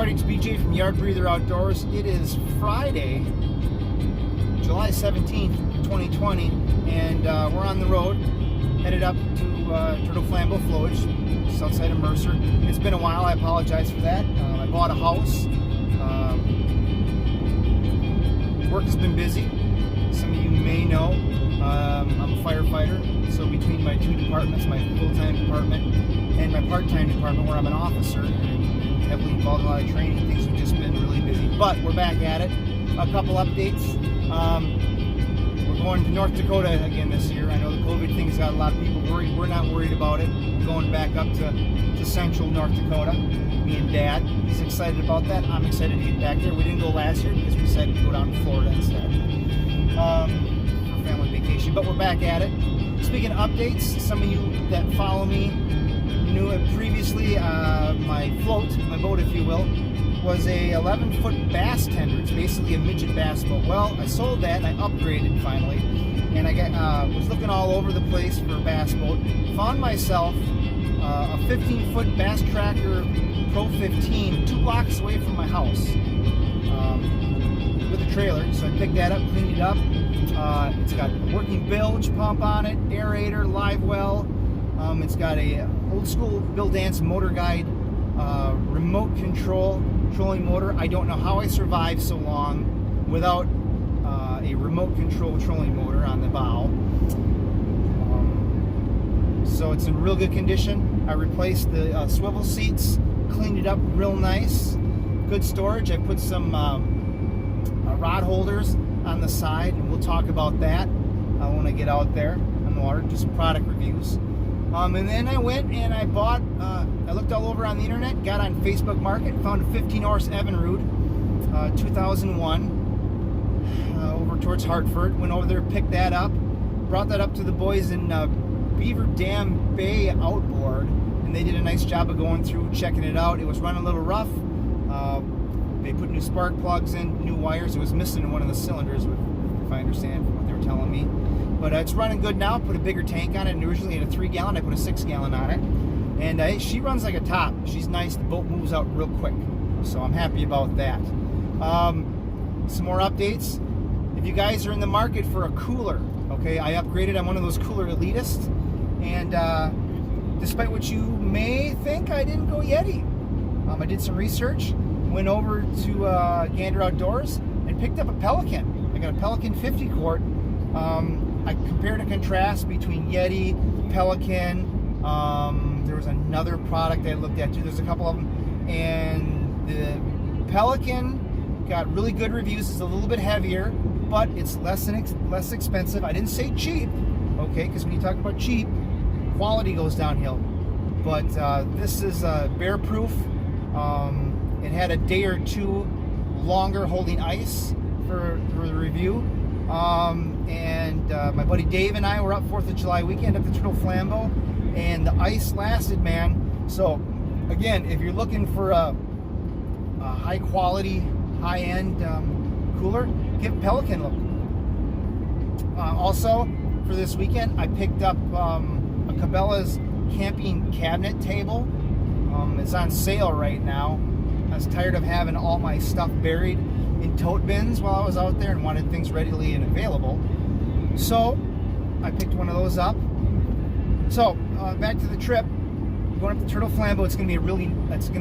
everybody, it's BJ from Yardbreather Outdoors. It is Friday, July 17th, 2020, and we're on the road, headed up to Flambeau, Flowage, south side of Mercer. It's been a while, I apologize for that. I bought a house. Work has been busy. Some of you may know I'm a firefighter, so between my two departments, my full-time department and my part-time department where I'm an officer and heavily involved in a lot of training, things have just been really busy. But we're back at it. A couple updates. We're going to North Dakota again this year. I know the COVID thing's got a lot of people worried. We're not worried about it. We're going back up to central North Dakota. Me and Dad. He's excited about that. I'm excited to get back there. We didn't go last year because we decided to go down to Florida instead. For family vacation. But we're back at it. Speaking of updates, some of you that follow me knew it previously. My float, my boat if you will, was a 11-foot bass tender. It's basically a midget bass boat. Well, I sold that and I upgraded finally, and I was looking all over the place for a bass boat. Found myself a 15-foot Bass Tracker Pro 15 2 blocks away from my house with a trailer. So I picked that up, cleaned it up. It's got a working bilge pump on it, aerator, live well. It's got a old school Bill Dance motor guide, remote control trolling motor. I don't know how I survived so long without a remote control trolling motor on the bow. So it's in real good condition. I replaced the swivel seats, cleaned it up real nice. Good storage. I put some rod holders on the side, and we'll talk about that when I get out there on the water, do some product reviews. And then I went and I bought, I looked all over on the internet, got on Facebook Market, found a 15-horse Evinrude, 2001, over towards Hartford. Went over there, picked that up, brought that up to the boys in Beaver Dam Bay Outboard, and they did a nice job of going through, checking it out. It was running a little rough. They put new spark plugs in, new wires. It was missing one of the cylinders, if I understand from what they were telling me. But it's running good now. Put a bigger tank on it, and originally had a 3-gallon. I put a 6-gallon on it, and she runs like a top. She's nice. The boat moves out real quick, so I'm happy about that. Some more updates. If you guys are in the market for a cooler, okay, I upgraded. I'm one of those cooler elitists, and despite what you may think, I didn't go Yeti. I did some research, went over to Yardbreather Outdoors, and picked up a Pelican. I got a Pelican 50 quart. I compared and contrast between Yeti, Pelican. There was another product I looked at too. There's a couple of them, and the Pelican got really good reviews. It's a little bit heavier, but it's less expensive. I didn't say cheap, okay? Because when you talk about cheap, quality goes downhill. But this is bear proof. It had a day or two longer holding ice for the review. And my buddy Dave and I were up 4th of July weekend up to Flambeau, and the ice lasted, man. So again, if you're looking for a high quality, high end cooler, give Pelican a look. Also for this weekend, I picked up a Cabela's camping cabinet table. It's on sale right now. I was tired of having all my stuff buried in tote bins while I was out there and wanted things readily and available. So I picked one of those up. So back to the trip, going up to Flambeau. It's going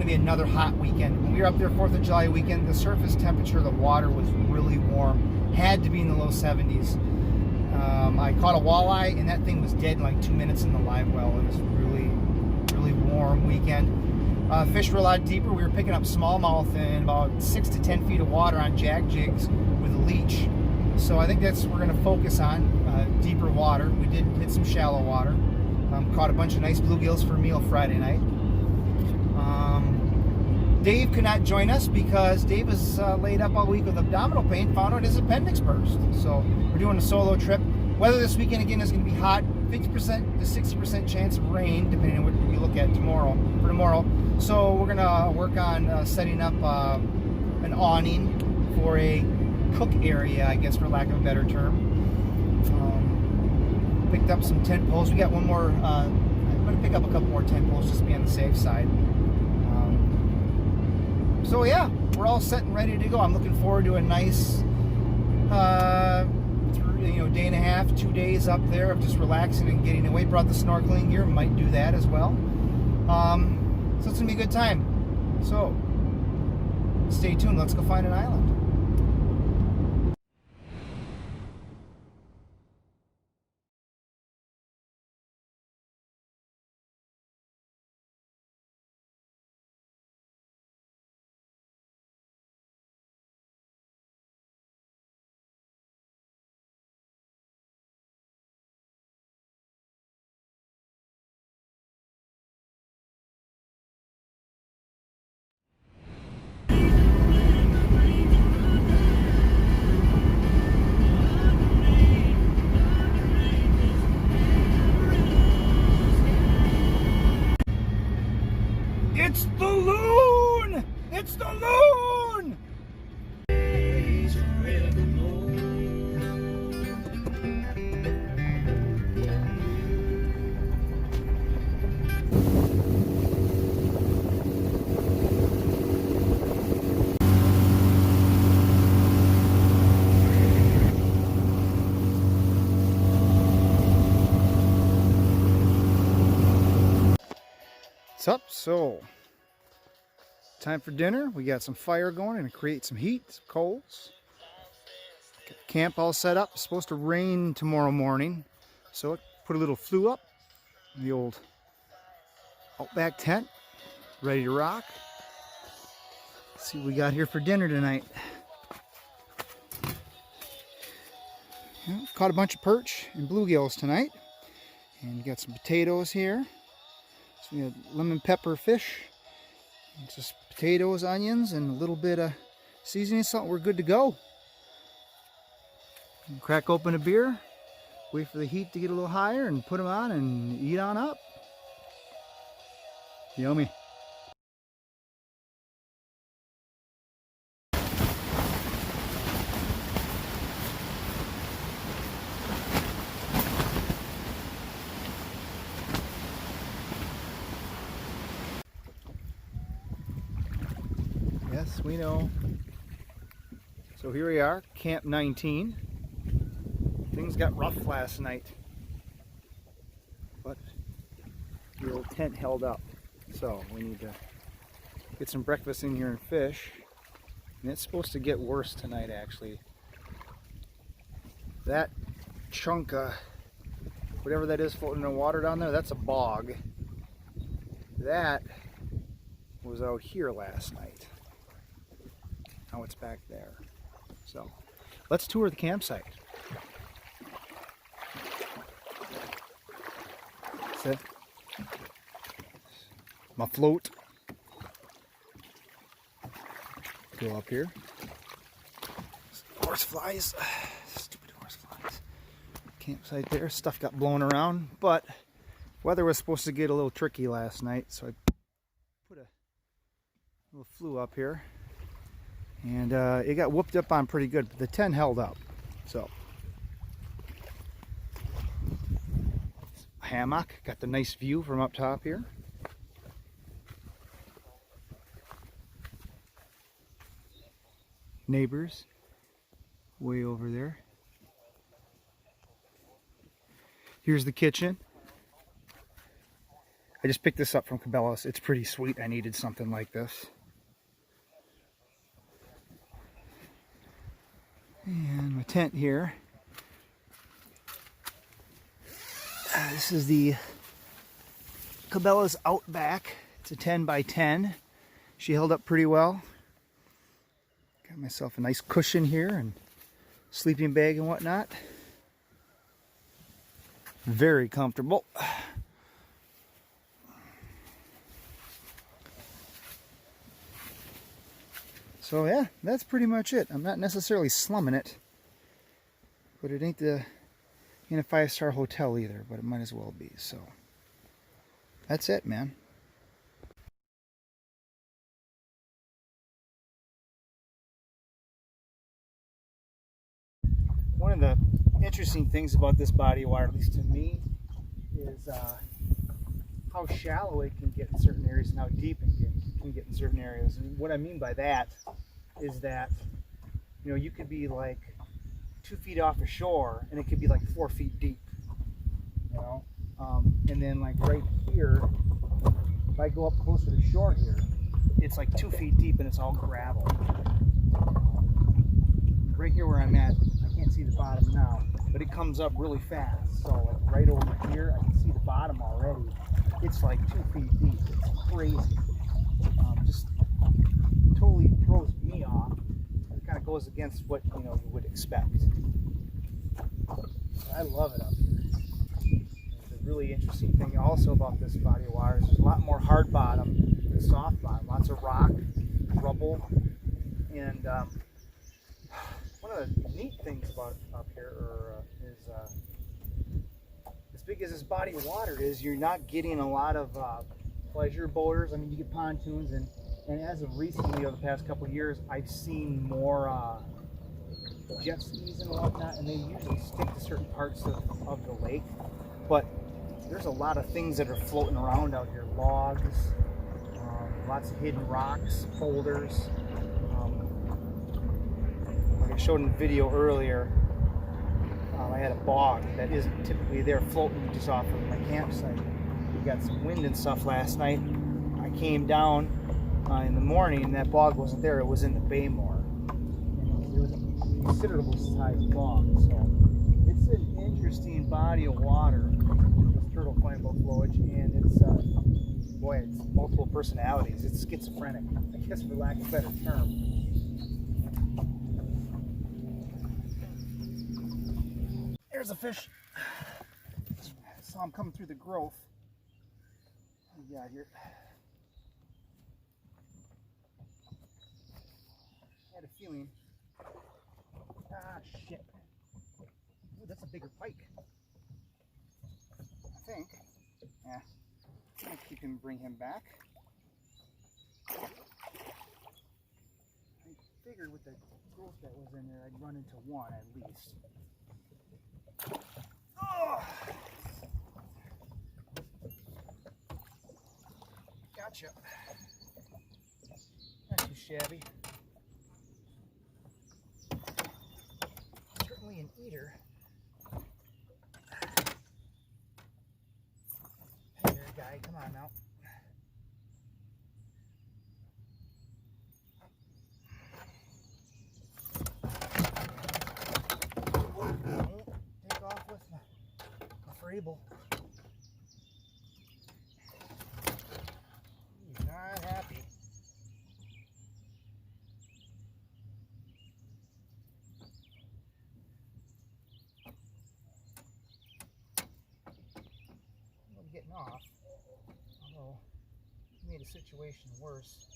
to be another hot weekend. When we were up there 4th of July weekend, the surface temperature of the water was really warm. Had to be in the low 70s. I caught a walleye, and that thing was dead in like 2 minutes in the live well. It was really, really warm weekend. Fish were a lot deeper. We were picking up smallmouth in about 6 to 10 feet of water on jack jigs with a leech. So I think that's what we're going to focus on, deeper water. We did hit some shallow water. Caught a bunch of nice bluegills for a meal Friday night. Dave could not join us because Dave was laid up all week with abdominal pain, found out his appendix burst. So we're doing a solo trip. Weather this weekend again is going to be hot. 50% to 60% chance of rain, depending on what we look at tomorrow. So we're gonna work on setting up an awning for a cook area, I guess, for lack of a better term. Picked up some tent poles. We got one more. I'm gonna pick up a couple more tent poles just to be on the safe side. So yeah, we're all set and ready to go. I'm looking forward to a nice day and a half, 2 days up there of just relaxing and getting away. Brought the snorkeling gear, might do that as well. So it's gonna be a good time. So stay tuned, let's go find an island. It's the loon! It's the loon! What's up? So, time for dinner. We got some fire going and create some heat, some coals. Got camp all set up. It's supposed to rain tomorrow morning, so I put a little flue up in the old outback tent, ready to rock. Let's see what we got here for dinner tonight. Caught a bunch of perch and bluegills tonight, and got some potatoes here. So we had lemon pepper fish, and just potatoes, onions, and a little bit of seasoning salt. We're good to go. And crack open a beer, wait for the heat to get a little higher, and put them on and eat on up. Yummy. Yes, we know. So here we are, Camp 19. Things got rough last night, but the old tent held up. So we need to get some breakfast in here and fish. And it's supposed to get worse tonight, actually. That chunk of whatever that is floating in the water down there, that's a bog. That was out here last night. Now it's back there. So let's tour the campsite. That's it. My float. Go up here. Horse flies. Stupid horse flies. Campsite there. Stuff got blown around, but weather was supposed to get a little tricky last night, so I put a little flue up here. And it got whooped up on pretty good, but the tent held up. So, hammock, got the nice view from up top here. Neighbors, way over there. Here's the kitchen. I just picked this up from Cabela. It's pretty sweet. I needed something like this. And my tent here. This is the Cabela's Outback. It's a 10 by 10. She held up pretty well. Got myself a nice cushion here and sleeping bag and whatnot. Very comfortable. So yeah, that's pretty much it. I'm not necessarily slumming it, but it ain't a 5-star hotel either, but it might as well be. So that's it, man. One of the interesting things about this body of water, at least to me, is how shallow it can get in certain areas. and how deep it can get in certain areas. And what I mean by that is that, you know, you could be like 2 feet off the shore and it could be like 4 feet deep, you know. And then like right here, if I go up closer to shore here, it's like 2 feet deep and it's all gravel. Right here where I'm at, I can't see the bottom now, but it comes up really fast. So like right over here, I can see the bottom already. It's like 2 feet deep. It's crazy. Just totally throws me off. It kind of goes against what, you know, you would expect. I love it up here. There's a really interesting thing also about this body of water is there's a lot more hard bottom than soft bottom. Lots of rock, rubble, and one of the neat things about up here is as big as this body of water is, you're not getting a lot of pleasure boaters. I mean, you get pontoons, and as of recently, over the past couple of years, I've seen more jet skis and whatnot, and they usually stick to certain parts of the lake. But there's a lot of things that are floating around out here. Logs, lots of hidden rocks, boulders. Like I showed in the video earlier, I had a bog that isn't typically there floating just off of my campsite. We got some wind and stuff last night. I came down in the morning and that bog wasn't there. It was in the bay more. And it was a considerable sized bog. So it's an interesting body of water, this turtle Flambeau flowage, and it's boy, it's multiple personalities. It's schizophrenic, I guess, for lack of a better term. There's a fish. I saw him coming through the growth. What do we got here? I had a feeling. Ah, shit. Ooh, that's a bigger pike. I think. Yeah. I'm gonna keep him and bring him back. I figured with the growth that was in there, I'd run into one at least. Oh. Gotcha. Not too shabby. Certainly an eater. Hey there, guy. Come on now. Take off with my Frable. He's not happy. I'm getting off, although he made a situation worse.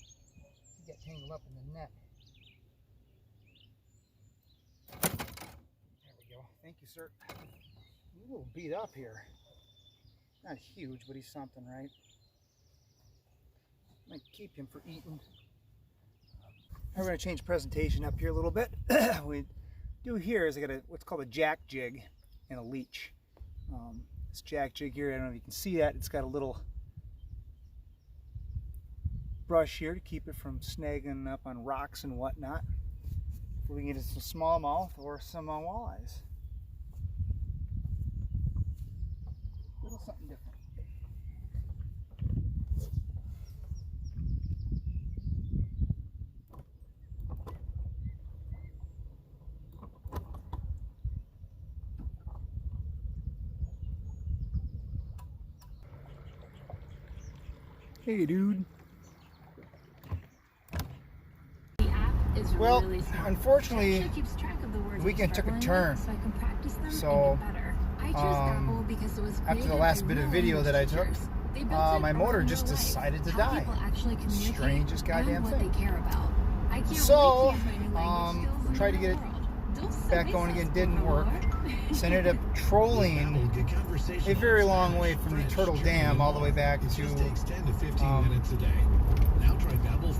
He got tangled up in the net. There we go. Thank you, sir. He's a little beat up here. Not huge, but he's something, right? Might keep him for eating. We're going to change presentation up here a little bit. What we do here is I got what's called a jack jig and a leech. This jack jig here, I don't know if you can see that, it's got a little brush here to keep it from snagging up on rocks and whatnot. We can get some smallmouth or some walleyes. A little something different. Hey, dude. Well, unfortunately, the weekend took a turn. So, after the last bit of video that I took, my motor just decided to die. Strangest goddamn thing. So, tried to get it back going again, didn't work. So I ended up trolling a very long way from the Turtle Dam all the way back to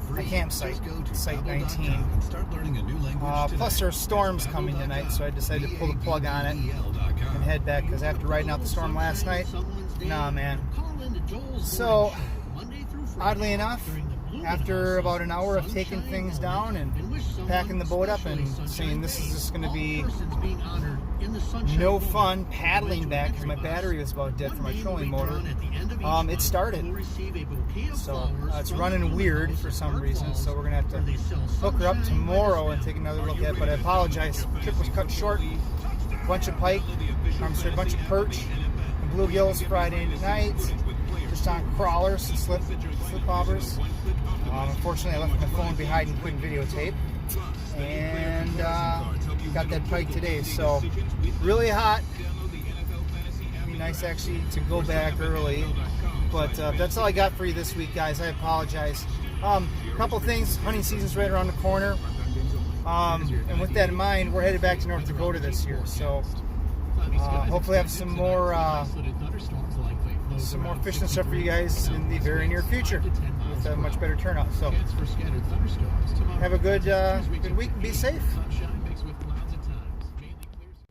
my campsite, Site 19. Plus there's storms coming tonight, so I decided to pull the plug on it and head back, because after riding out the storm last night, nah man. So oddly enough, after about an hour of taking things down and packing the boat up and saying this is just going to be no fun paddling back because my battery was about dead for my trolling motor, it started. So it's running weird for some reason, so we're going to have to hook her up tomorrow and take another look at it. But I apologize, the trip was cut short. A bunch of pike, a bunch of perch and bluegills Friday night, just on crawlers and slip bobbers. Unfortunately, I left my phone behind and couldn't videotape, and got that pike today. So really hot. It'd be nice actually to go back early, but that's all I got for you this week, guys. I apologize. A couple things. Hunting season's right around the corner, and with that in mind, we're headed back to North Dakota this year. So hopefully, have some more fishing stuff for you guys in the very near future with a much better turnout. So have a good week and be safe.